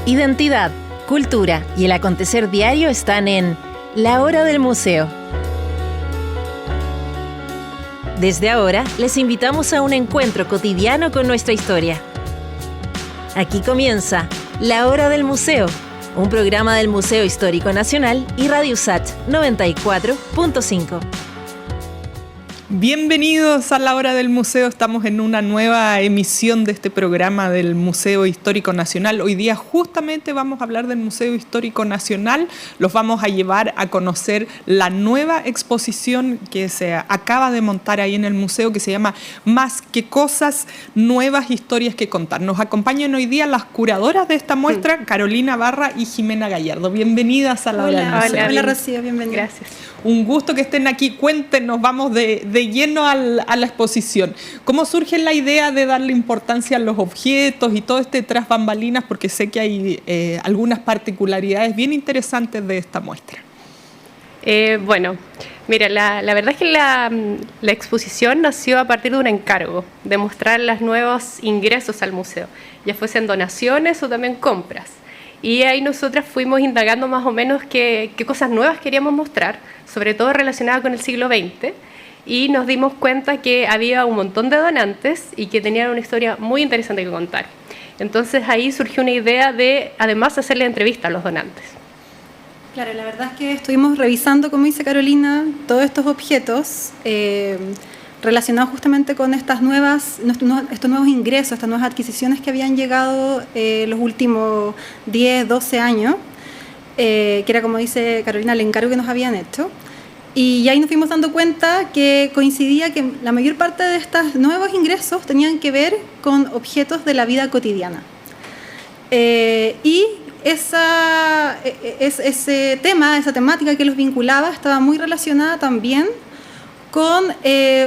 Identidad, cultura y el acontecer diario están en La Hora del Museo. Desde ahora, les invitamos a un encuentro cotidiano con nuestra historia. Aquí comienza La Hora del Museo, un programa del Museo Histórico Nacional y RadioSat 94.5. Bienvenidos a La Hora del Museo. Estamos en una nueva emisión de este programa del Museo Histórico Nacional. Hoy día justamente vamos a hablar del Museo Histórico Nacional. Los vamos a llevar a conocer la nueva exposición que se acaba de montar ahí en el museo, que se llama Más que Cosas, Nuevas Historias que Contar. Nos acompañan hoy día las curadoras de esta muestra, Carolina Barra y Jimena Gallardo. Bienvenidas a La Hora del Museo. Hola Rocío, bienvenida. Gracias. Un gusto que estén aquí. Cuéntenos, vamos de lleno a la exposición. ¿Cómo surge la idea de darle importancia a los objetos y todo este tras bambalinas? Porque sé que hay algunas particularidades bien interesantes de esta muestra. Bueno, mira, la verdad es que la exposición nació a partir de un encargo, de mostrar los nuevos ingresos al museo, ya fuesen donaciones o también compras. Y ahí nosotras fuimos indagando más o menos qué cosas nuevas queríamos mostrar, sobre todo relacionadas con el siglo XX, y nos dimos cuenta que había un montón de donantes y que tenían una historia muy interesante que contar. Entonces ahí surgió una idea de, además, hacerle entrevista a los donantes. Claro, la verdad es que estuvimos revisando, como dice Carolina, todos estos objetos relacionados justamente con estos nuevos ingresos, estas nuevas adquisiciones que habían llegado los últimos 10, 12 años, que era, como dice Carolina, el encargo que nos habían hecho. Y ahí nos fuimos dando cuenta que coincidía que la mayor parte de estos nuevos ingresos tenían que ver con objetos de la vida cotidiana. Y ese tema, esa temática que los vinculaba, estaba muy relacionada también con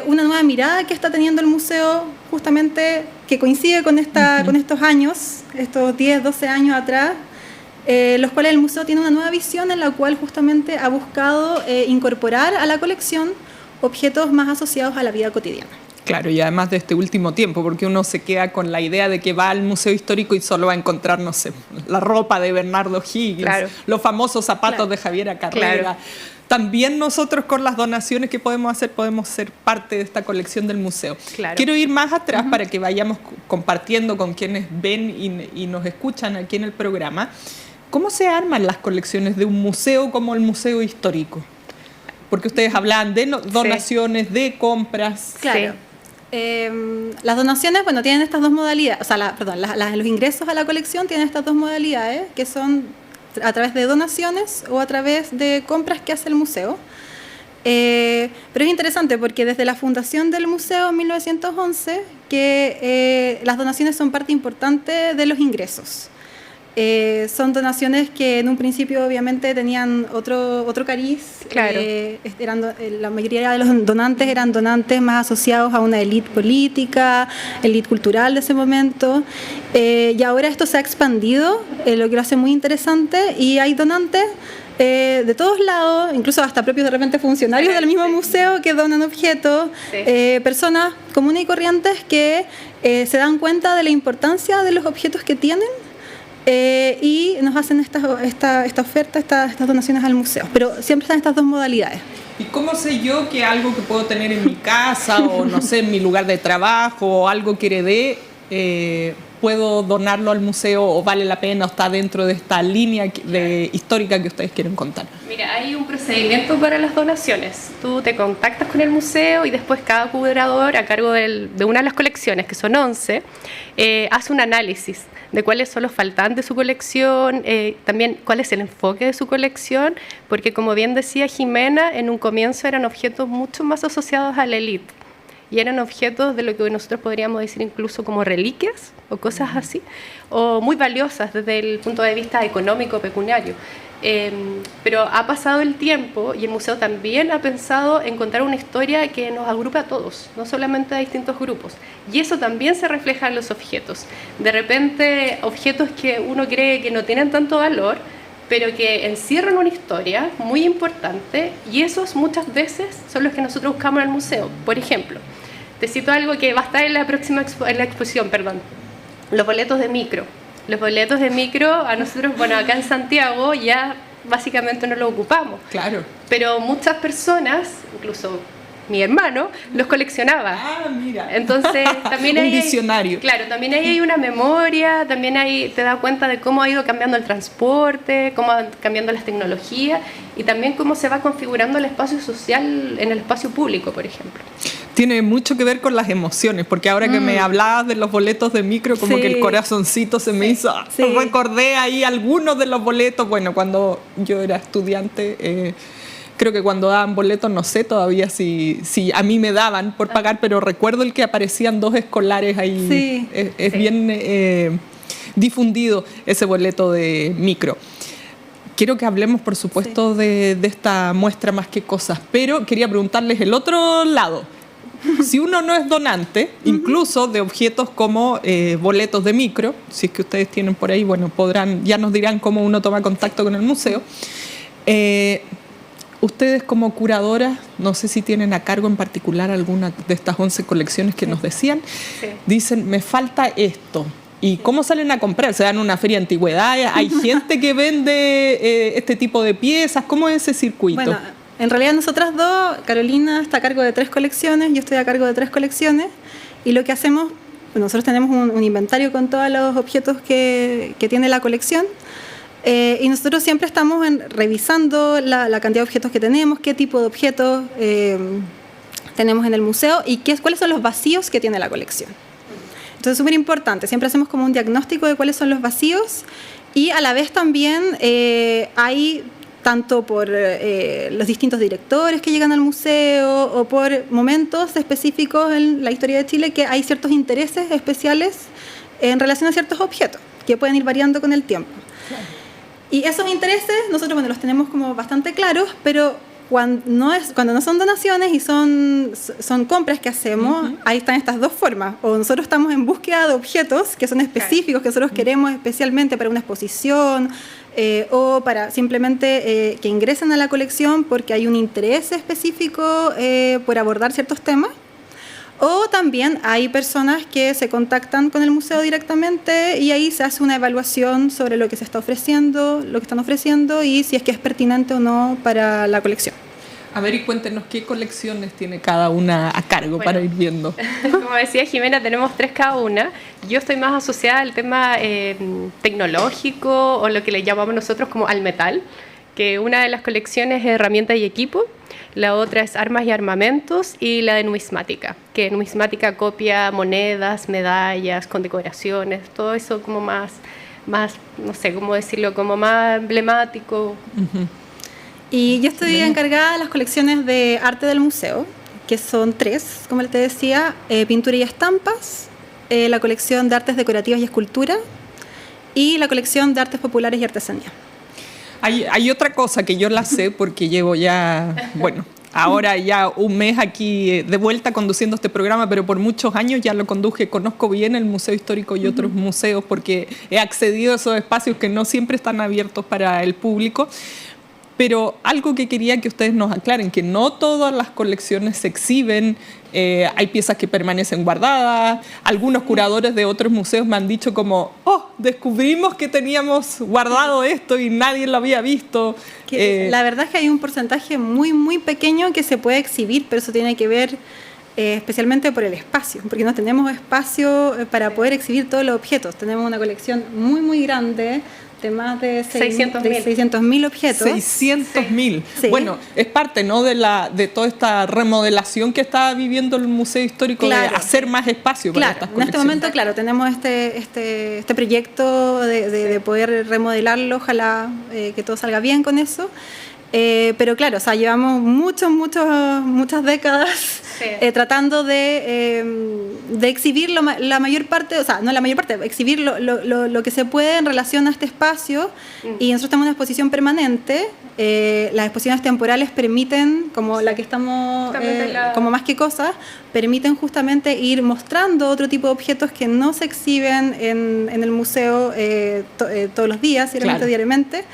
una nueva mirada que está teniendo el museo, justamente que coincide con estos años, estos 10, 12 años atrás, los cuales el museo tiene una nueva visión en la cual justamente ha buscado incorporar a la colección objetos más asociados a la vida cotidiana. Claro, y además de este último tiempo, porque uno se queda con la idea de que va al museo histórico y solo va a encontrar, no sé, la ropa de Bernardo Higgins, claro, los famosos zapatos de Javiera Carrera. Claro. También nosotros con las donaciones que podemos hacer, podemos ser parte de esta colección del museo. Claro. Quiero ir más atrás para que vayamos compartiendo con quienes ven y nos escuchan aquí en el programa. ¿Cómo se arman las colecciones de un museo como el Museo Histórico? Porque ustedes hablan de donaciones, sí, de compras. Claro. Sí. Las donaciones, bueno, tienen estas dos modalidades, o sea, los ingresos a la colección tienen estas dos modalidades, que son a través de donaciones o a través de compras que hace el museo. Pero es interesante porque desde la fundación del museo en 1911, que las donaciones son parte importante de los ingresos. Son donaciones que en un principio obviamente tenían otro cariz. Claro. La mayoría de los donantes eran donantes más asociados a una élite política, élite cultural de ese momento, y ahora esto se ha expandido, lo que lo hace muy interesante, y hay donantes de todos lados, incluso hasta propios de repente funcionarios del mismo museo que donan objetos, personas comunes y corrientes que se dan cuenta de la importancia de los objetos que tienen. Y nos hacen esta oferta, estas donaciones al museo. Pero siempre están estas dos modalidades. ¿Y cómo sé yo que algo que puedo tener en mi casa o, no sé, en mi lugar de trabajo o algo que heredé, puedo donarlo al museo o vale la pena o está dentro de esta línea histórica que ustedes quieren contar? Mira, hay un procedimiento para las donaciones. Tú te contactas con el museo y después cada curador, a cargo de una de las colecciones, que son 11, hace un análisis de cuáles son los faltantes de su colección, también cuál es el enfoque de su colección, porque como bien decía Jimena, en un comienzo eran objetos mucho más asociados a la élite, y eran objetos de lo que nosotros podríamos decir incluso como reliquias o cosas así, o muy valiosas desde el punto de vista económico, pecuniario. Pero ha pasado el tiempo y el museo también ha pensado en contar una historia que nos agrupe a todos, no solamente a distintos grupos. Y eso también se refleja en los objetos. De repente, objetos que uno cree que no tienen tanto valor, pero que encierran una historia muy importante, y esos muchas veces son los que nosotros buscamos en el museo. Por ejemplo, te cito algo que va a estar en la próxima exposición, los boletos de micro. Los boletos de micro, a nosotros, bueno, acá en Santiago ya básicamente no los ocupamos. Claro. Pero muchas personas, incluso mi hermano, los coleccionaba. Ah, mira. Entonces, también un visionario. Claro, también ahí hay una memoria, también ahí te das cuenta de cómo ha ido cambiando el transporte, cómo han cambiando las tecnologías y también cómo se va configurando el espacio social en el espacio público, por ejemplo. Tiene mucho que ver con las emociones, porque ahora que me hablabas de los boletos de micro, como que el corazoncito se me hizo. Sí. Recordé ahí algunos de los boletos. Bueno, cuando yo era estudiante, creo que cuando daban boletos, no sé todavía si a mí me daban por pagar, pero recuerdo el que aparecían 2 escolares ahí. Sí. Es bien difundido ese boleto de micro. Quiero que hablemos, por supuesto, de esta muestra más que cosas, pero quería preguntarles el otro lado. Si uno no es donante, incluso de objetos como boletos de micro, si es que ustedes tienen por ahí, bueno, ya nos dirán cómo uno toma contacto con el museo. Ustedes como curadoras, no sé si tienen a cargo en particular alguna de estas 11 colecciones que nos decían, dicen, me falta esto. ¿Y cómo salen a comprar? ¿Se dan una feria de antigüedades? ¿Hay gente que vende este tipo de piezas? ¿Cómo es ese circuito? Bueno, en realidad nosotras dos, Carolina está a cargo de 3 colecciones, yo estoy a cargo de 3 colecciones, y lo que hacemos, nosotros tenemos un inventario con todos los objetos que tiene la colección, y nosotros siempre estamos revisando la cantidad de objetos que tenemos, qué tipo de objetos tenemos en el museo y cuáles son los vacíos que tiene la colección. Entonces es súper importante, siempre hacemos como un diagnóstico de cuáles son los vacíos y a la vez también hay tanto por los distintos directores que llegan al museo o por momentos específicos en la historia de Chile que hay ciertos intereses especiales en relación a ciertos objetos que pueden ir variando con el tiempo. Claro. Y esos intereses nosotros los tenemos como bastante claros, pero cuando no son donaciones y son compras que hacemos, ahí están estas 2 formas. O nosotros estamos en búsqueda de objetos que son específicos, que nosotros queremos especialmente para una exposición o para simplemente que ingresen a la colección porque hay un interés específico por abordar ciertos temas. O también hay personas que se contactan con el museo directamente y ahí se hace una evaluación sobre lo que se está ofreciendo, lo que están ofreciendo y si es que es pertinente o no para la colección. A ver, y cuéntenos qué colecciones tiene cada una a cargo para ir viendo. Como decía Jimena, tenemos 3 cada una. Yo estoy más asociada al tema tecnológico o lo que le llamamos nosotros como al metal, que una de las colecciones es herramientas y equipo, la otra es armas y armamentos y la de numismática, que numismática copia monedas, medallas, condecoraciones, todo eso como más no sé cómo decirlo, como más emblemático. Y yo estoy encargada de las colecciones de arte del museo, que son 3, como te decía, pintura y estampas, la colección de artes decorativas y escultura y la colección de artes populares y artesanía. Hay otra cosa que yo la sé porque llevo ya, bueno, ahora ya un mes aquí de vuelta conduciendo este programa, pero por muchos años ya lo conduje, conozco bien el Museo Histórico y otros museos porque he accedido a esos espacios que no siempre están abiertos para el público. Pero algo que quería que ustedes nos aclaren, que no todas las colecciones se exhiben, hay piezas que permanecen guardadas, algunos curadores de otros museos me han dicho como, descubrimos que teníamos guardado esto y nadie lo había visto. La verdad es que hay un porcentaje muy, muy pequeño que se puede exhibir, pero eso tiene que ver especialmente por el espacio, porque no tenemos espacio para poder exhibir todos los objetos. Tenemos una colección muy, muy grande, de más de 600.000 objetos. 600.000. Sí. Bueno, es parte, ¿no?, de toda esta remodelación que está viviendo el Museo Histórico, claro, de hacer más espacio para estas colecciones. En este momento, claro, tenemos este proyecto de poder remodelarlo, ojalá que todo salga bien con eso. Pero claro, o sea, llevamos muchas décadas tratando de exhibir la mayor parte, o sea, no la mayor parte, exhibir lo que se puede en relación a este espacio. Y nosotros tenemos una exposición permanente. Las exposiciones temporales permiten, como la que estamos, como Más que Cosas, permiten justamente ir mostrando otro tipo de objetos que no se exhiben en el museo todos los días, claro, diariamente.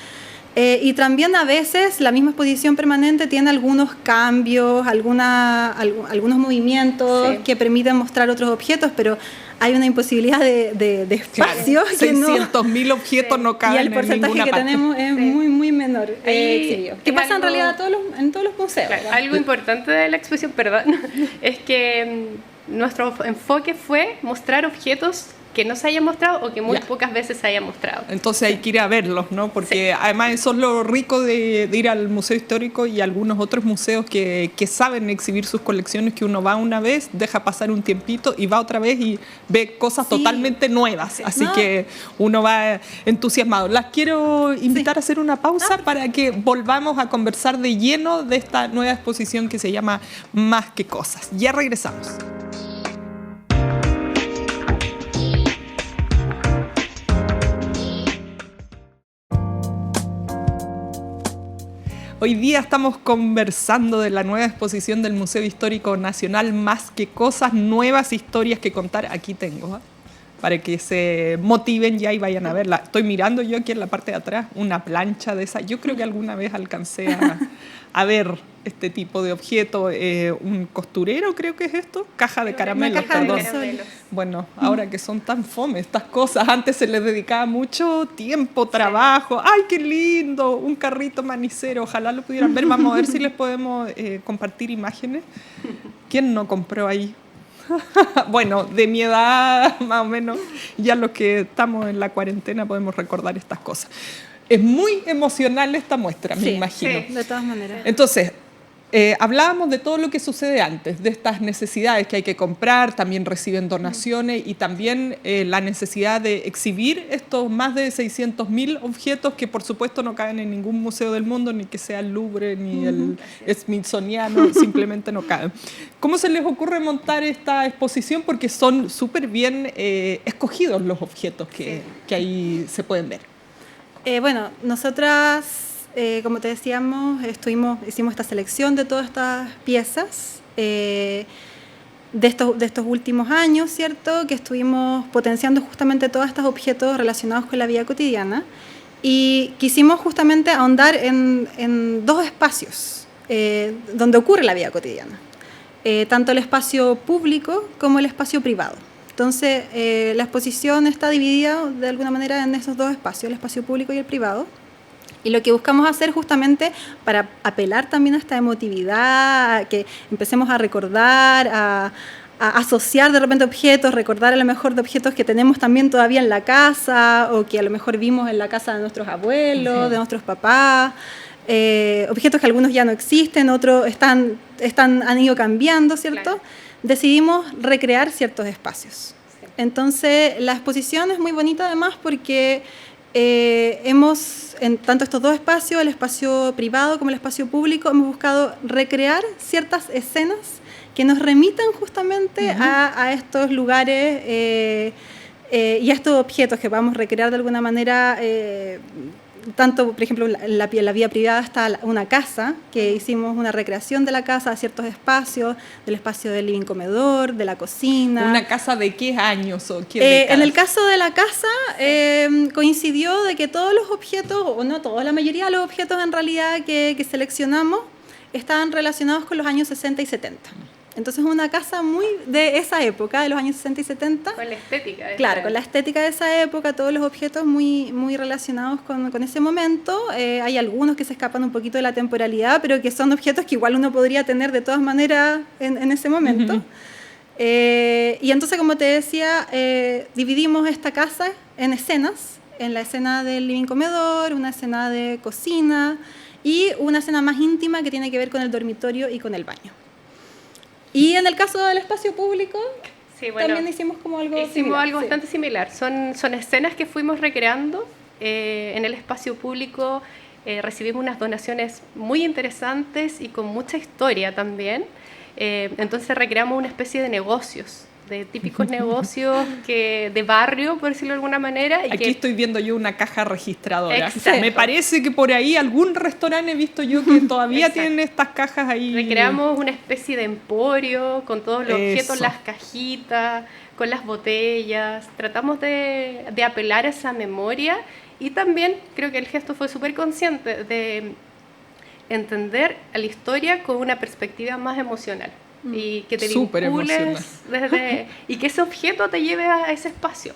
Y también a veces la misma exposición permanente tiene algunos cambios, algunos movimientos que permiten mostrar otros objetos, pero hay una imposibilidad de espacio. Claro, 600.000 objetos no caben en ninguna parte. Y el porcentaje que tenemos es muy menor. ¿Qué pasa en realidad en todos los museos? Claro, algo importante de la exposición, perdón, es que nuestro enfoque fue mostrar objetos que no se hayan mostrado o que muy pocas veces se hayan mostrado. Entonces hay que ir a verlos, ¿no? Porque además eso es lo rico de ir al Museo Histórico y algunos otros museos que saben exhibir sus colecciones, que uno va una vez, deja pasar un tiempito y va otra vez y ve cosas totalmente nuevas. Así que uno va entusiasmado. Las quiero invitar a hacer una pausa para que volvamos a conversar de lleno de esta nueva exposición que se llama Más que Cosas. Ya regresamos. Hoy día estamos conversando de la nueva exposición del Museo Histórico Nacional, Más que Cosas, nuevas historias que contar. Aquí tengo, para que se motiven ya y vayan a verla. Estoy mirando yo aquí en la parte de atrás una plancha de esa. Yo creo que alguna vez alcancé a ver este tipo de objeto. Un costurero, creo que es esto. Caja de caramelos, perdón. Bueno, ahora que son tan fome estas cosas, antes se les dedicaba mucho tiempo, trabajo. ¡Ay, qué lindo! Un carrito manicero, ojalá lo pudieran ver. Vamos a ver si les podemos compartir imágenes. ¿Quién no compró ahí? Bueno, de mi edad más o menos, ya los que estamos en la cuarentena podemos recordar estas cosas. Es muy emocional esta muestra, me imagino. Sí, de todas maneras. Entonces, hablábamos de todo lo que sucede antes, de estas necesidades que hay que comprar, también reciben donaciones y también la necesidad de exhibir estos más de 600.000 objetos que por supuesto no caben en ningún museo del mundo, ni que sea el Louvre, ni el Smithsoniano, simplemente no caben. ¿Cómo se les ocurre montar esta exposición? Porque son súper bien escogidos los objetos que ahí se pueden ver. Bueno, nosotras... como te decíamos, hicimos esta selección de todas estas piezas de estos últimos años, ¿cierto? Que estuvimos potenciando justamente todos estos objetos relacionados con la vida cotidiana y quisimos justamente ahondar en dos espacios donde ocurre la vida cotidiana, tanto el espacio público como el espacio privado. Entonces, la exposición está dividida de alguna manera en esos dos espacios, el espacio público y el privado. Y lo que buscamos hacer justamente para apelar también a esta emotividad, a que empecemos a recordar, a asociar de repente objetos, recordar a lo mejor de objetos que tenemos también todavía en la casa o que a lo mejor vimos en la casa de nuestros abuelos, de nuestros papás, objetos que algunos ya no existen, otros han ido cambiando, ¿cierto? Claro. Decidimos recrear ciertos espacios. Sí. Entonces, la exposición es muy bonita además porque... hemos, en tanto estos dos espacios, el espacio privado como el espacio público, hemos buscado recrear ciertas escenas que nos remitan justamente a estos lugares y a estos objetos que vamos a recrear de alguna manera. Tanto, por ejemplo, en la vía privada está una casa, que hicimos una recreación de la casa, de ciertos espacios, del espacio del living comedor, de la cocina. ¿Una casa de qué años o qué décadas? En el caso de la casa, coincidió de que todos los objetos, o no todos, la mayoría de los objetos en realidad que seleccionamos, estaban relacionados con los años 60 y 70. Entonces una casa muy de esa época, de los años 60 y 70. Con la estética. Claro, con la estética de esa época, todos los objetos muy relacionados con ese momento. Hay algunos que se escapan un poquito de la temporalidad, pero que son objetos que igual uno podría tener de todas maneras en ese momento. Y entonces, como te decía, dividimos esta casa en escenas. En la escena del living comedor, una escena de cocina y una escena más íntima que tiene que ver con el dormitorio y con el baño. Y en el caso del espacio público, también hicimos como algo similar. Hicimos algo bastante similar. Son escenas que fuimos recreando en el espacio público. Recibimos unas donaciones muy interesantes y con mucha historia también. Entonces recreamos una especie de negocios, de típicos negocios de barrio, por decirlo de alguna manera. Aquí estoy viendo yo una caja registradora. Exacto. Me parece que por ahí algún restaurante he visto yo que todavía tienen estas cajas ahí. Recreamos una especie de emporio con todos los objetos, las cajitas, con las botellas. Tratamos de apelar a esa memoria y también creo que el gesto fue súper consciente de entender a la historia con una perspectiva más emocional. y que te vincules y que ese objeto te lleve a ese espacio.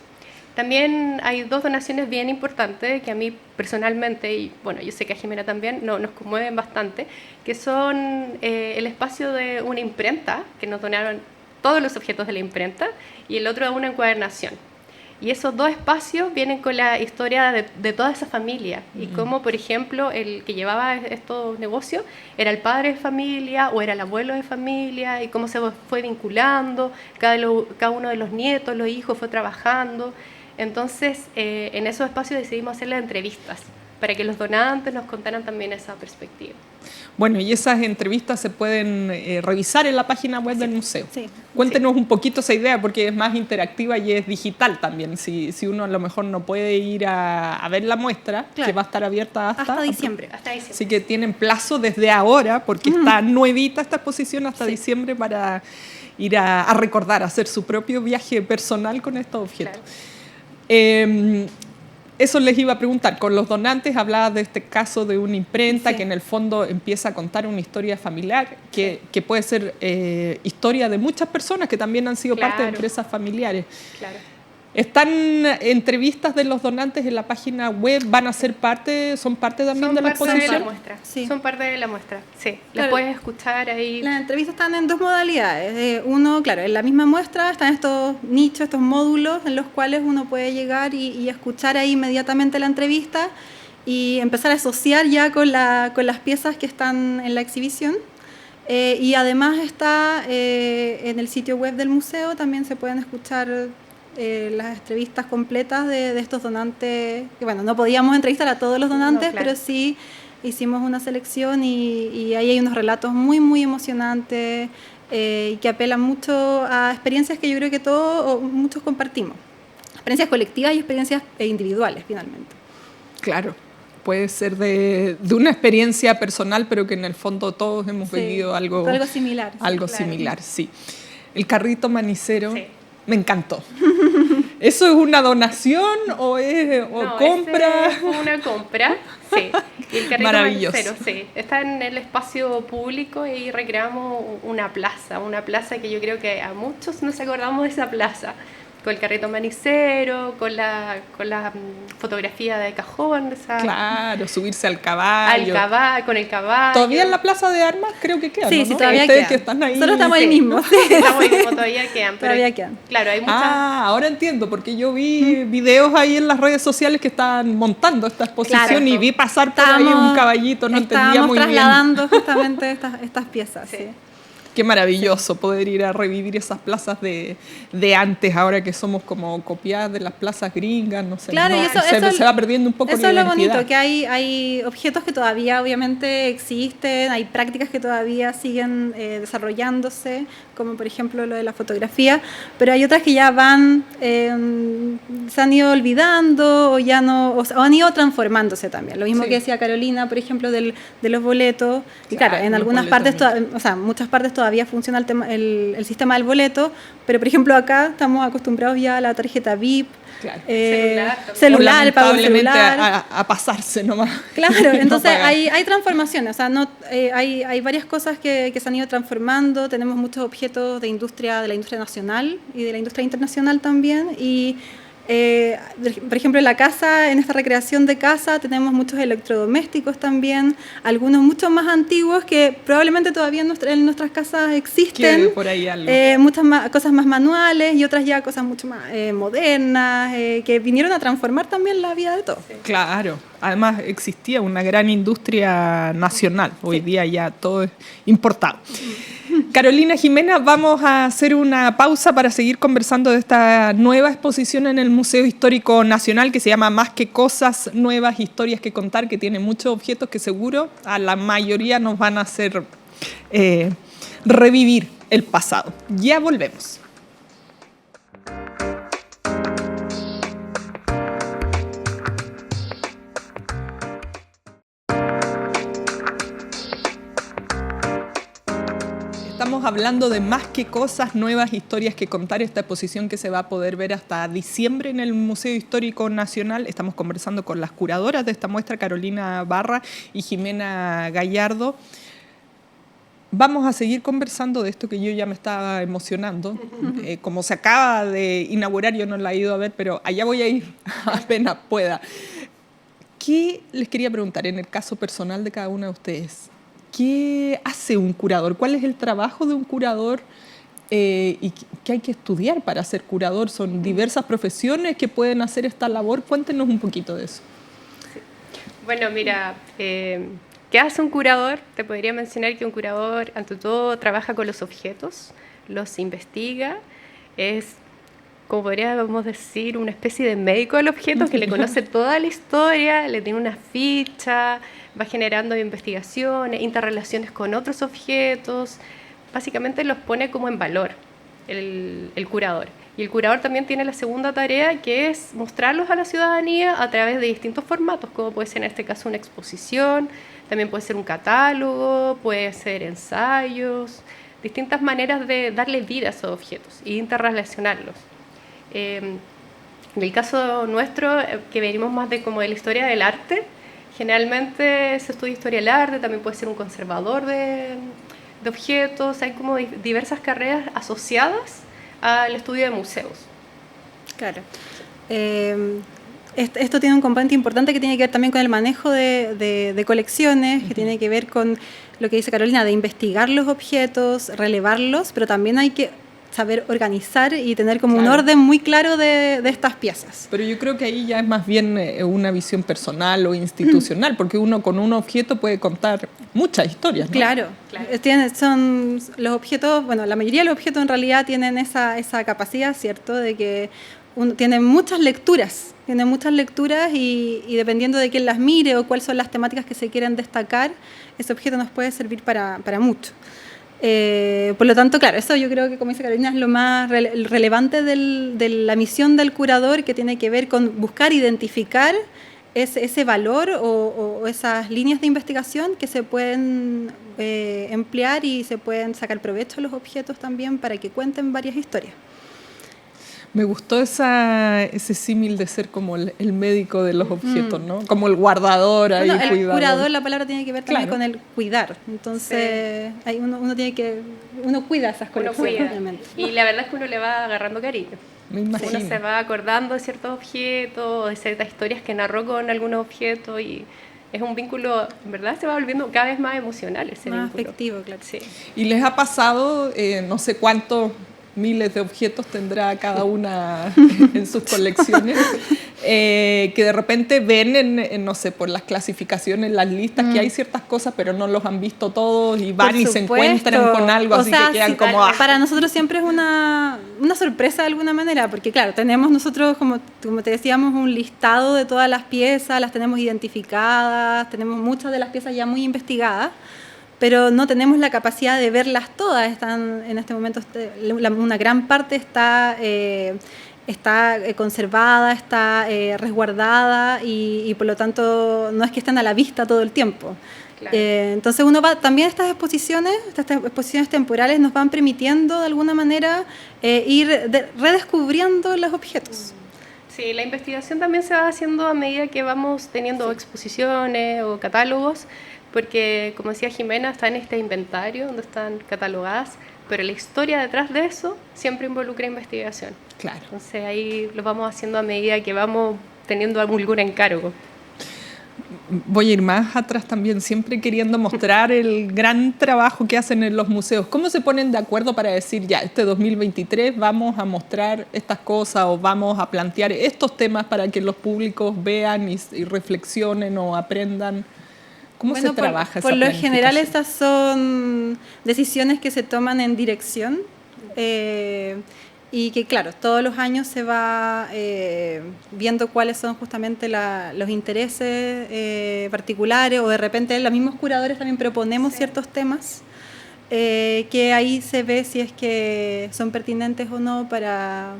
También hay 2 donaciones bien importantes que a mí personalmente, y bueno, yo sé que a Jimena también, nos conmueven bastante, que son el espacio de una imprenta, que nos donaron todos los objetos de la imprenta, y el otro de una encuadernación. Y esos 2 espacios vienen con la historia de toda esa familia, y cómo, por ejemplo, el que llevaba estos negocios era el padre de familia o era el abuelo de familia, y cómo se fue vinculando, cada uno de los nietos, los hijos fue trabajando. Entonces, en esos espacios decidimos hacer las entrevistas para que los donantes nos contaran también esa perspectiva. Bueno, y esas entrevistas se pueden revisar en la página web del museo. Sí. Cuéntenos un poquito esa idea, porque es más interactiva y es digital también. Si uno a lo mejor no puede ir a ver la muestra, que va a estar abierta hasta diciembre. Así que tienen plazo desde ahora, porque está nuevita esta exposición hasta diciembre para ir a recordar, a hacer su propio viaje personal con estos objetos. Claro. Eso les iba a preguntar. Con los donantes hablaba de este caso de una imprenta que en el fondo empieza a contar una historia familiar que puede ser historia de muchas personas que también han sido parte de empresas familiares. Claro. ¿Están entrevistas de los donantes en la página web? ¿Van a ser son parte también de la exposición? Son parte de la muestra. Sí. Son parte de la muestra, sí. Claro. Las puedes escuchar ahí. Las entrevistas están en 2 modalidades. Uno, claro, en la misma muestra están estos nichos, estos módulos en los cuales uno puede llegar y escuchar ahí inmediatamente la entrevista y empezar a asociar ya con las piezas que están en la exhibición. Y además está en el sitio web del museo, también se pueden escuchar las entrevistas completas de estos donantes, que bueno, no podíamos entrevistar a todos los donantes, pero sí hicimos una selección y ahí hay unos relatos muy, muy emocionantes y que apelan mucho a experiencias que yo creo que muchos compartimos, experiencias colectivas y experiencias individuales finalmente. Claro. Puede ser de una experiencia personal, pero que en el fondo todos hemos vivido algo similar. Algo similar, sí. El carrito manicero me encantó. ¿Eso es una donación o compra? Es una compra, sí. Y el carrito manicero, sí. Está en el espacio público y recreamos una plaza que yo creo que a muchos nos acordamos de esa plaza. Con el carrito manicero, con la fotografía de cajón. Claro, subirse al caballo. Con el caballo. ¿Todavía en la Plaza de Armas creo que quedan? Sí, ¿no? Todavía ustedes quedan. Que están ahí. Nosotros estamos ahí mismo. Estamos ahí mismo, todavía quedan. Todavía quedan. Claro, hay muchas... ahora entiendo, porque yo vi videos ahí en las redes sociales que estaban montando esta exposición y vi pasar por ahí un caballito, no entendía muy bien. Estábamos trasladando justamente estas piezas, sí. Qué maravilloso poder ir a revivir esas plazas de antes, ahora que somos como copiadas de las plazas gringas, no sé. Claro, ¿no? y se va perdiendo un poco la identidad. Eso es lo bonito, que hay objetos que todavía obviamente existen, hay prácticas que todavía siguen desarrollándose, como por ejemplo lo de la fotografía, pero hay otras que ya se han ido olvidando o ya no, o han ido transformándose también. Lo mismo que decía Carolina, por ejemplo, de los boletos. Y claro, en algunas partes, muchas partes todavía funciona el sistema del boleto, pero por ejemplo acá estamos acostumbrados ya a la tarjeta VIP, celular, el pago del celular, a pasarse nomás. Claro, entonces hay transformaciones, hay varias cosas que se han ido transformando. Tenemos muchos objetos de la industria nacional y de la industria internacional también, y por ejemplo en la casa, en esta recreación de casa, tenemos muchos electrodomésticos también, algunos mucho más antiguos que probablemente todavía en nuestras casas existen, por ahí algo. Muchas cosas más manuales y otras ya cosas mucho más modernas, que vinieron a transformar también la vida de todos. Claro, además existía una gran industria nacional, hoy día ya todo es importado. Carolina, Jimena, vamos a hacer una pausa para seguir conversando de esta nueva exposición en el Museo Histórico Nacional que se llama Más que Cosas, Nuevas Historias que Contar, que tiene muchos objetos que seguro a la mayoría nos van a hacer revivir el pasado. Ya volvemos. Estamos hablando de Más que Cosas, Nuevas Historias que Contar, esta exposición que se va a poder ver hasta diciembre en el Museo Histórico Nacional. Estamos conversando con las curadoras de esta muestra, Carolina Barra y Jimena Gallardo. Vamos a seguir conversando de esto que yo ya me estaba emocionando. Como se acaba de inaugurar, yo no la he ido a ver, pero allá voy a ir apenas pueda. ¿Qué les quería preguntar en el caso personal de cada uno de ustedes? ¿Qué hace un curador? ¿Cuál es el trabajo de un curador? ¿Y qué hay que estudiar para ser curador? ¿Son diversas profesiones que pueden hacer esta labor? Cuéntenos un poquito de eso. Sí. Bueno, mira, ¿qué hace un curador? Te podría mencionar que un curador, ante todo, trabaja con los objetos, los investiga, es, como podríamos decir, una especie de médico del objeto que le conoce toda la historia, le tiene una ficha, va generando investigaciones, interrelaciones con otros objetos. Básicamente los pone como en valor el curador. Y el curador también tiene la segunda tarea, que es mostrarlos a la ciudadanía a través de distintos formatos, como puede ser en este caso una exposición, también puede ser un catálogo, puede ser ensayos, distintas maneras de darle vida a esos objetos e interrelacionarlos. En el caso nuestro, que venimos más de como de la historia del arte, generalmente se estudia historia del arte, también puede ser un conservador de objetos, hay como diversas carreras asociadas al estudio de museos. Claro. Esto tiene un componente importante que tiene que ver también con el manejo de colecciones, que tiene que ver con lo que dice Carolina, de investigar los objetos, relevarlos, pero también hay que saber organizar y tener como un orden muy claro de estas piezas. Pero yo creo que ahí ya es más bien una visión personal o institucional, porque uno con un objeto puede contar muchas historias, ¿no? Claro. Son los objetos, bueno, la mayoría de los objetos en realidad tienen esa capacidad, ¿cierto?, de que uno tiene muchas lecturas y dependiendo de quién las mire o cuáles son las temáticas que se quieren destacar, ese objeto nos puede servir para mucho. Por lo tanto, claro, eso yo creo que, como dice Carolina, es lo más relevante de la misión del curador, que tiene que ver con buscar identificar ese valor o esas líneas de investigación que se pueden emplear y se pueden sacar provecho a los objetos también para que cuenten varias historias. Me gustó ese símil de ser como el médico de los objetos, ¿no? Como el guardador ahí, el cuidador. Curador, la palabra tiene que ver también con el cuidar. Entonces, sí. Uno cuida esas colecciones. Y la verdad es que uno le va agarrando cariño. Me imagino. Uno se va acordando de ciertos objetos, de ciertas historias que narró con algunos objetos y es un vínculo, en verdad se va volviendo cada vez más emocional ese más vínculo. Afectivo, claro. Sí. ¿Y les ha pasado, no sé cuántos miles de objetos tendrá cada una en sus colecciones, que de repente ven, no sé, por las clasificaciones, las listas, que hay ciertas cosas, pero no los han visto todos y van y se encuentran con algo, así que quedan como... Para nosotros siempre es una sorpresa de alguna manera, porque claro, tenemos nosotros, como te decíamos, un listado de todas las piezas, las tenemos identificadas, tenemos muchas de las piezas ya muy investigadas, pero no tenemos la capacidad de verlas todas. Están en este momento, una gran parte está conservada, está resguardada y por lo tanto no es que estén a la vista todo el tiempo. Claro. Entonces también estas exposiciones temporales nos van permitiendo de alguna manera ir redescubriendo los objetos. Sí, la investigación también se va haciendo a medida que vamos teniendo exposiciones o catálogos, porque, como decía Jimena, está en este inventario donde están catalogadas, pero la historia detrás de eso siempre involucra investigación. Claro. Entonces ahí lo vamos haciendo a medida que vamos teniendo algún encargo. Voy a ir más atrás también, siempre queriendo mostrar el gran trabajo que hacen en los museos. ¿Cómo se ponen de acuerdo para decir, ya, este 2023 vamos a mostrar estas cosas o vamos a plantear estos temas para que los públicos vean y reflexionen o aprendan? ¿Cómo se trabaja esa Por lo general estas son decisiones que se toman en dirección y que, claro, todos los años se va viendo cuáles son justamente los intereses particulares, o de repente los mismos curadores también proponemos ciertos temas que ahí se ve si es que son pertinentes o no para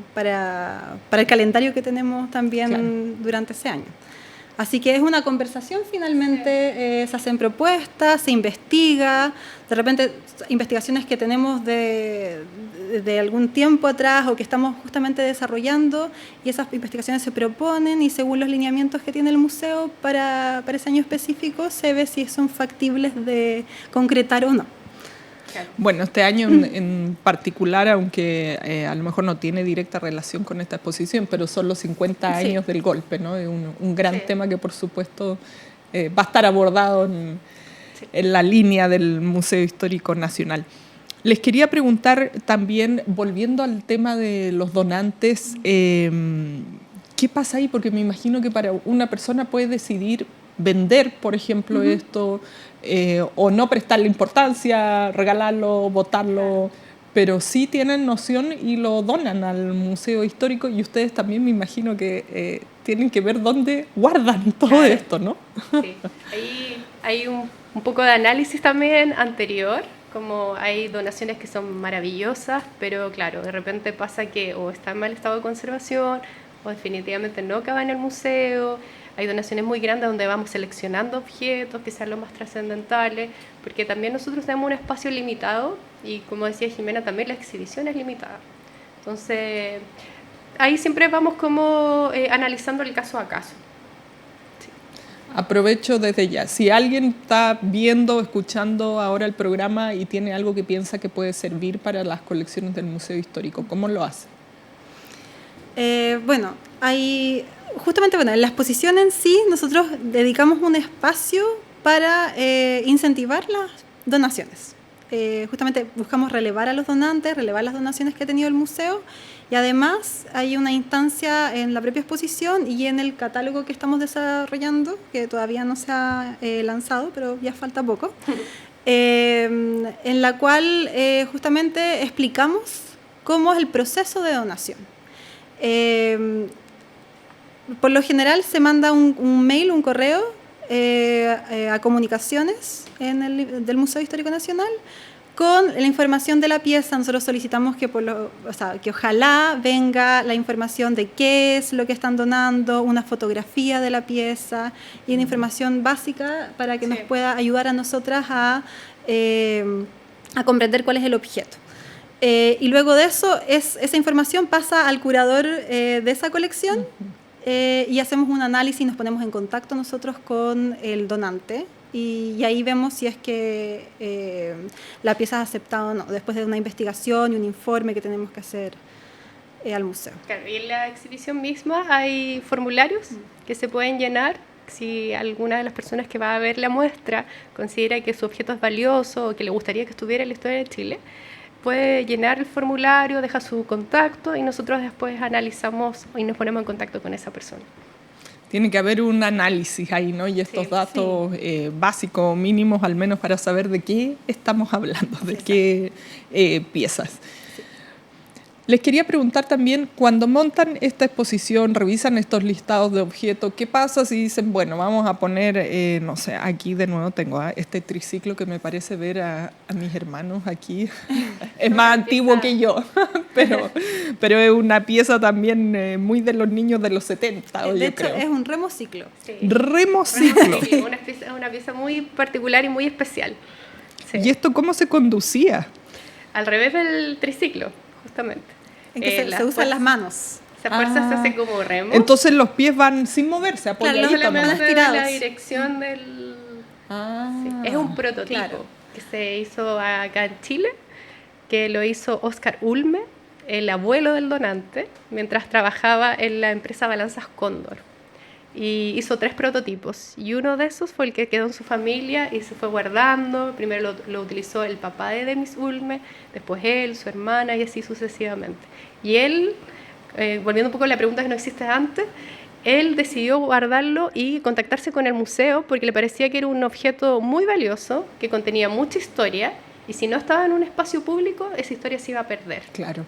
el calendario que tenemos también durante ese año. Así que es una conversación finalmente, se hacen propuestas, se investiga, de repente investigaciones que tenemos de algún tiempo atrás o que estamos justamente desarrollando, y esas investigaciones se proponen y según los lineamientos que tiene el museo para ese año específico se ve si son factibles de concretar o no. Claro. Bueno, este año en particular, aunque a lo mejor no tiene directa relación con esta exposición, pero son los 50 años del golpe, ¿no? Es un gran tema que por supuesto va a estar abordado en la línea del Museo Histórico Nacional. Les quería preguntar también, volviendo al tema de los donantes, ¿qué pasa ahí? Porque me imagino que para una persona puede decidir vender, por ejemplo, esto, o no prestarle importancia, regalarlo, botarlo, pero sí tienen noción y lo donan al Museo Histórico, y ustedes también me imagino que tienen que ver dónde guardan todo esto, ¿no? Sí, ahí hay un poco de análisis también anterior, como hay donaciones que son maravillosas, pero claro, de repente pasa que o está en mal estado de conservación o definitivamente no cabe en el museo. Hay donaciones muy grandes donde vamos seleccionando objetos que sean los más trascendentales, porque también nosotros tenemos un espacio limitado y, como decía Jimena, también la exhibición es limitada. Entonces, ahí siempre vamos como analizando el caso a caso. Aprovecho desde ya. Si alguien está viendo, escuchando ahora el programa y tiene algo que piensa que puede servir para las colecciones del Museo Histórico, ¿cómo lo hace? Bueno, justamente en la exposición en sí nosotros dedicamos un espacio para incentivar las donaciones. Justamente buscamos relevar a los donantes, relevar las donaciones que ha tenido el museo, y además hay una instancia en la propia exposición y en el catálogo que estamos desarrollando, que todavía no se ha lanzado, pero ya falta poco, en la cual justamente explicamos cómo es el proceso de donación. Por lo general se manda un mail, un correo a comunicaciones del Museo Histórico Nacional con la información de la pieza. Nosotros solicitamos que ojalá venga la información de qué es lo que están donando, una fotografía de la pieza y una información básica para que nos pueda ayudar a nosotras a comprender cuál es el objeto. Y luego de eso, esa información pasa al curador de esa colección y hacemos un análisis y nos ponemos en contacto nosotros con el donante y ahí vemos si es que la pieza es aceptada o no, después de una investigación y un informe que tenemos que hacer al museo. Claro, y en la exhibición misma hay formularios que se pueden llenar. Si alguna de las personas que va a ver la muestra considera que su objeto es valioso o que le gustaría que estuviera en la historia de Chile, puede llenar el formulario, deja su contacto y nosotros después analizamos y nos ponemos en contacto con esa persona. Tiene que haber un análisis ahí, ¿no? Y estos datos básicos, mínimos, al menos para saber de qué estamos hablando, de qué piezas. Sí. Les quería preguntar también, cuando montan esta exposición, revisan estos listados de objetos, ¿qué pasa si dicen, bueno, vamos a poner, no sé, aquí de nuevo tengo este triciclo que me parece ver a mis hermanos aquí, es más antiguo que yo, pero es una pieza también muy de los niños de los 70, de hecho, creo. Es un remociclo. Sí. Remociclo. Sí, es una pieza muy particular y muy especial. Sí. ¿Y esto cómo se conducía? Al revés del triciclo, justamente. En que se usan las manos. Esa fuerza se hace como remo. Entonces los pies van sin moverse, apoyaditos. Claro, no solamente la dirección del... Sí. Es un prototipo que se hizo acá en Chile, que lo hizo Oscar Ulme, el abuelo del donante, mientras trabajaba en la empresa Balanzas Cóndor. Y hizo 3 prototipos. Y uno de esos fue el que quedó en su familia y se fue guardando. Primero lo utilizó el papá de Demis Ulme, después él, su hermana y así sucesivamente. Y él, volviendo un poco a la pregunta que no existe antes, él decidió guardarlo y contactarse con el museo porque le parecía que era un objeto muy valioso, que contenía mucha historia, y si no estaba en un espacio público, esa historia se iba a perder. Claro.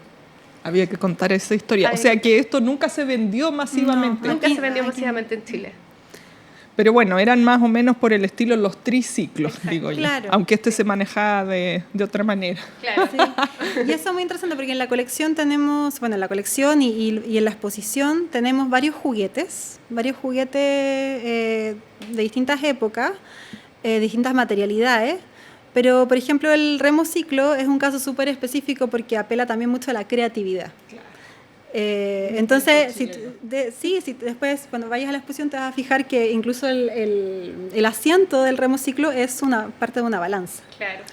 Había que contar esa historia. O sea que esto nunca se vendió masivamente. No, nunca se vendió masivamente en Chile. Pero bueno, eran más o menos por el estilo los triciclos, digo yo. Claro. Aunque este se manejaba de otra manera. Claro. Sí. Y eso es muy interesante porque en la colección tenemos, bueno, en la colección y en la exposición tenemos varios juguetes de distintas épocas, distintas materialidades. Pero, por ejemplo, el remociclo es un caso súper específico porque apela también mucho a la creatividad. Claro. Entonces, si después cuando vayas a la exposición te vas a fijar que incluso el asiento del remociclo es una parte de una balanza. Claro.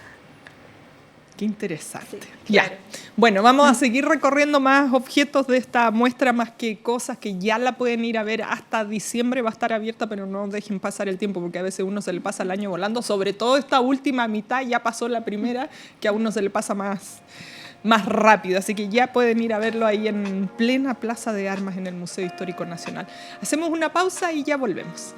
Qué interesante. Sí, ya. claro. Bueno, vamos a seguir recorriendo más objetos de esta muestra, más que cosas que ya la pueden ir a ver hasta diciembre. Va a estar abierta, pero no dejen pasar el tiempo, porque a veces uno se le pasa el año volando. Sobre todo esta última mitad, ya pasó la primera, que a uno se le pasa más rápido. Así que ya pueden ir a verlo ahí en plena Plaza de Armas en el Museo Histórico Nacional. Hacemos una pausa y ya volvemos.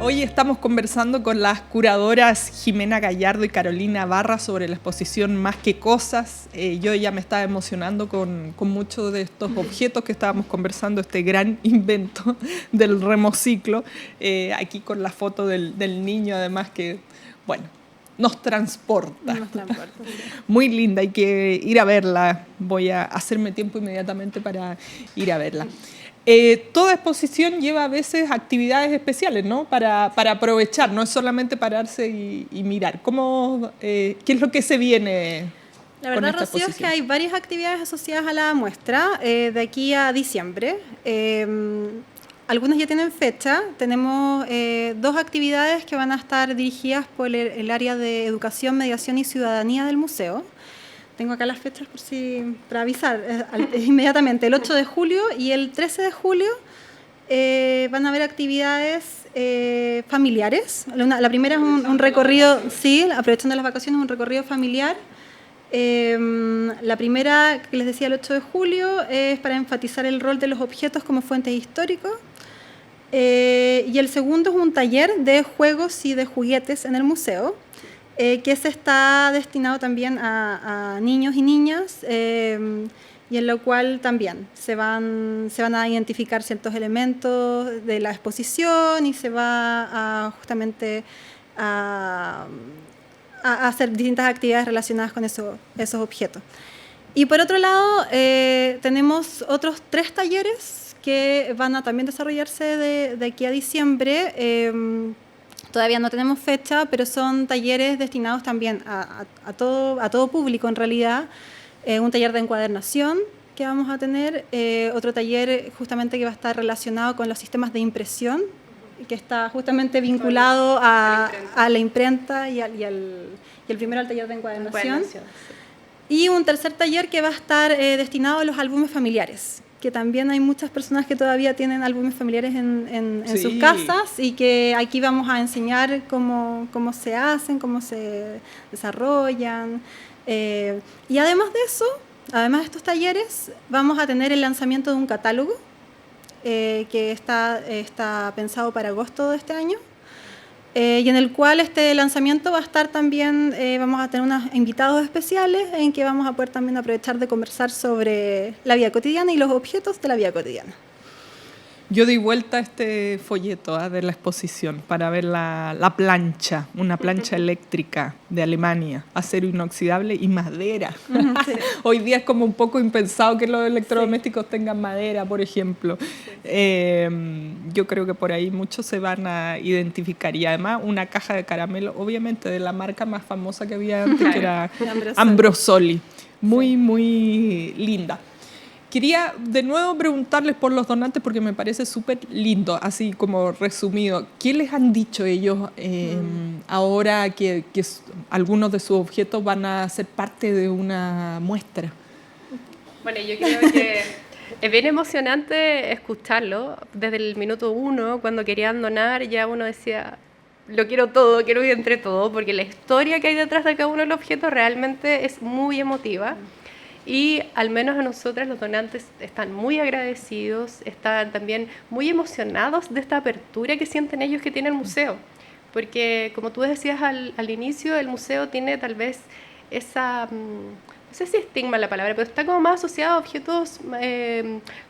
Hoy estamos conversando con las curadoras Jimena Gallardo y Carolina Barra sobre la exposición Más que Cosas. Yo ya me estaba emocionando con muchos de estos objetos que estábamos conversando, este gran invento del remociclo. Aquí con la foto del niño, además, que, bueno, nos transporta. Muy linda, hay que ir a verla. Voy a hacerme tiempo inmediatamente para ir a verla. Toda exposición lleva a veces actividades especiales, ¿no? Para aprovechar, no es solamente pararse y mirar. ¿Qué es lo que se viene? La verdad, Rocío, es que hay varias actividades asociadas a la muestra de aquí a diciembre. Algunas ya tienen fecha. Tenemos 2 actividades que van a estar dirigidas por el área de Educación, Mediación y Ciudadanía del museo. Tengo acá las fechas para avisar inmediatamente. El 8 de julio y el 13 de julio van a haber actividades familiares. La primera es un recorrido, sí, aprovechando las vacaciones, un recorrido familiar. La primera, que les decía, el 8 de julio, es para enfatizar el rol de los objetos como fuentes históricos. Y el segundo es un taller de juegos y de juguetes en el museo, que se está destinado también a niños y niñas, y en lo cual también se van a identificar ciertos elementos de la exposición y se va justamente a hacer distintas actividades relacionadas con esos objetos. Y por otro lado, tenemos otros 3 talleres que van a también desarrollarse de aquí a diciembre. Todavía no tenemos fecha, pero son talleres destinados también a todo público en realidad. Un taller de encuadernación que vamos a tener, otro taller justamente que va a estar relacionado con los sistemas de impresión, que está justamente vinculado a la imprenta y el primero al taller de encuadernación. Y un tercer taller que va a estar destinado a los álbumes familiares, que también hay muchas personas que todavía tienen álbumes familiares en sí, sus casas, y que aquí vamos a enseñar cómo se hacen, cómo se desarrollan. Y además de eso, además de estos talleres, vamos a tener el lanzamiento de un catálogo que está pensado para agosto de este año, y en el cual este lanzamiento va a estar también, vamos a tener unos invitados especiales en que vamos a poder también aprovechar de conversar sobre la vida cotidiana y los objetos de la vida cotidiana. Yo di vuelta a este folleto de la exposición para ver la plancha, una plancha eléctrica de Alemania, acero inoxidable y madera. Sí. Hoy día es como un poco impensado que los electrodomésticos tengan madera, por ejemplo. Yo creo que por ahí muchos se van a identificar. Y además una caja de caramelo, obviamente de la marca más famosa que había antes, que era Ambrosoli. Muy, muy linda. Quería de nuevo preguntarles por los donantes porque me parece súper lindo, así como resumido. ¿Qué les han dicho ellos ahora que algunos de sus objetos van a ser parte de una muestra? Bueno, yo creo que es bien emocionante escucharlo. Desde el minuto 1, cuando querían donar, ya uno decía, lo quiero todo, quiero ir entre todo, porque la historia que hay detrás de cada uno de los objetos realmente es muy emotiva. Y al menos a nosotras los donantes están muy agradecidos, están también muy emocionados de esta apertura que sienten ellos que tiene el museo. Porque como tú decías al inicio, el museo tiene tal vez esa, no sé si estigma la palabra, pero está como más asociado a objetos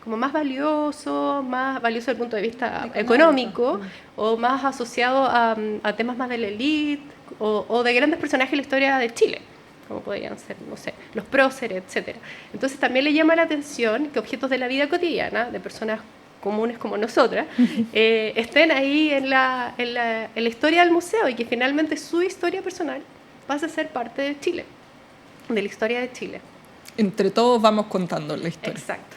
como más valiosos desde el punto de vista económico, o más asociado a temas más de la élite o de grandes personajes de la historia de Chile, como podrían ser, no sé, los próceres, etc. Entonces también le llama la atención que objetos de la vida cotidiana, de personas comunes como nosotras, estén ahí en la historia del museo, y que finalmente su historia personal pase a ser parte de Chile, de la historia de Chile. Entre todos vamos contando la historia. Exacto.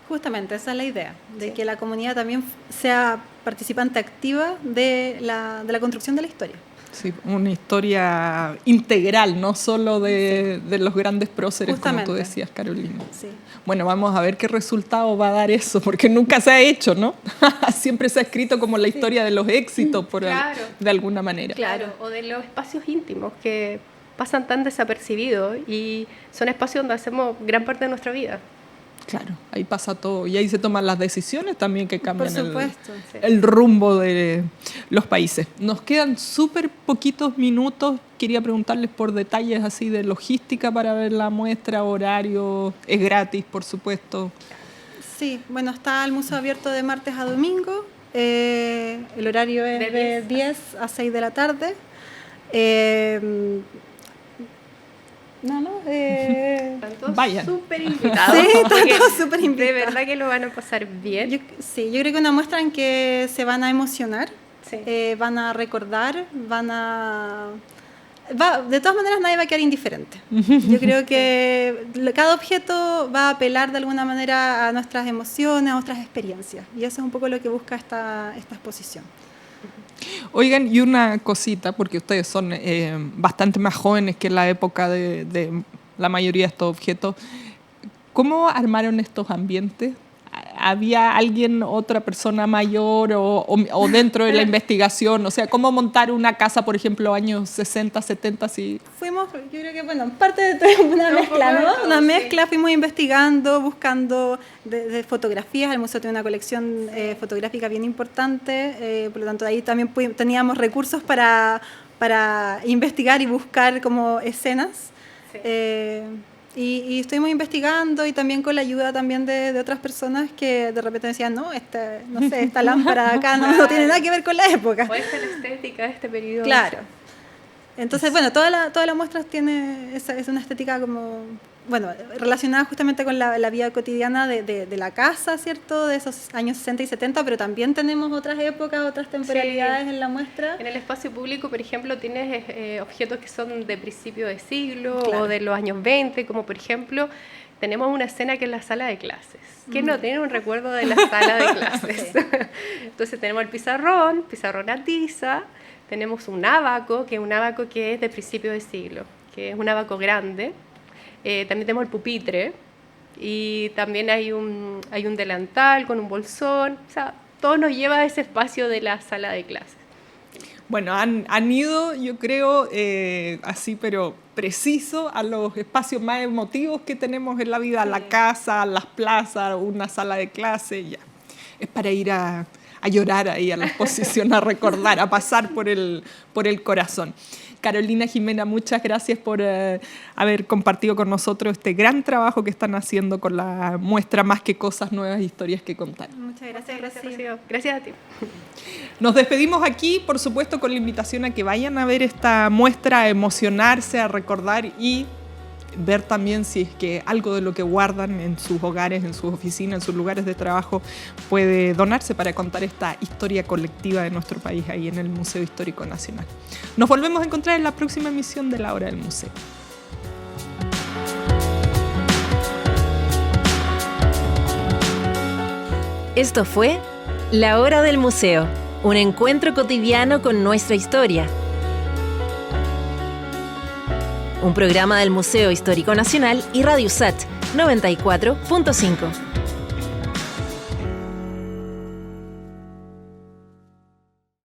Justamente, esa es la idea, de que la comunidad también sea participante activa de la construcción de la historia. Sí, una historia integral, no solo de los grandes próceres, como tú decías, Carolina. Sí. Bueno, vamos a ver qué resultado va a dar eso, porque nunca se ha hecho, ¿no? Siempre se ha escrito como la historia de los éxitos, de alguna manera. Claro, o de los espacios íntimos que pasan tan desapercibidos y son espacios donde hacemos gran parte de nuestra vida. Claro, ahí pasa todo y ahí se toman las decisiones también que cambian el rumbo de los países. Nos quedan súper poquitos minutos. Quería preguntarles por detalles así de logística para ver la muestra, horario, es gratis, por supuesto. Sí, bueno, está el museo abierto de martes a domingo. El horario es de 10 a 6 de la tarde. Vayan. Súper invitados. Sí, están todos súper invitados. De verdad que lo van a pasar bien. Yo creo que una muestra en que se van a emocionar, van a recordar, de todas maneras nadie va a quedar indiferente. Yo creo que cada objeto va a apelar de alguna manera a nuestras emociones, a nuestras experiencias. Y eso es un poco lo que busca esta exposición. Oigan, y una cosita, porque ustedes son bastante más jóvenes que en la época de la mayoría de estos objetos. ¿Cómo armaron estos ambientes? ¿Había alguien, otra persona mayor o dentro de la investigación? O sea, ¿cómo montar una casa, por ejemplo, años 60, 70? Sí. Fuimos, yo creo que, parte de una mezcla, ¿no? Una mezcla, fuimos investigando, buscando de fotografías. El museo tiene una colección fotográfica bien importante, por lo tanto, ahí también teníamos recursos para investigar y buscar como escenas. Sí. Y estuvimos investigando y también con la ayuda también de otras personas que de repente decían, no sé, esta lámpara acá no tiene nada que ver con la época. O esta es la estética de este periodo. Claro. Entonces, toda la muestra tiene es una estética como, relacionada justamente con la vida cotidiana de la casa, ¿cierto? De esos años 60 y 70, pero también tenemos otras épocas, otras temporalidades en la muestra. En el espacio público, por ejemplo, tienes objetos que son de principio de siglo o de los años 20, como por ejemplo, tenemos una escena que es la sala de clases. ¿Quién no tiene un recuerdo de la sala de clases? Sí. Entonces tenemos el pizarrón a tiza, tenemos un ábaco, que es de principio de siglo, que es un ábaco grande. También tenemos el pupitre y también hay un delantal con un bolsón. O sea, todo nos lleva a ese espacio de la sala de clases. Bueno, han ido, yo creo, así pero preciso, a los espacios más emotivos que tenemos en la vida, la casa, las plazas, una sala de clase, ya. Es para ir a llorar ahí a la exposición, a recordar, a pasar por el corazón. Carolina, Jimena, muchas gracias por haber compartido con nosotros este gran trabajo que están haciendo con la muestra Más que Cosas, Nuevas Historias que Contar. Muchas gracias, Rocío. Gracias a ti. Nos despedimos aquí, por supuesto, con la invitación a que vayan a ver esta muestra, a emocionarse, a recordar y ver también si es que algo de lo que guardan en sus hogares, en sus oficinas, en sus lugares de trabajo puede donarse para contar esta historia colectiva de nuestro país ahí en el Museo Histórico Nacional. Nos volvemos a encontrar en la próxima emisión de La Hora del Museo. Esto fue La Hora del Museo, un encuentro cotidiano con nuestra historia. Un programa del Museo Histórico Nacional y Radio USAT 94.5.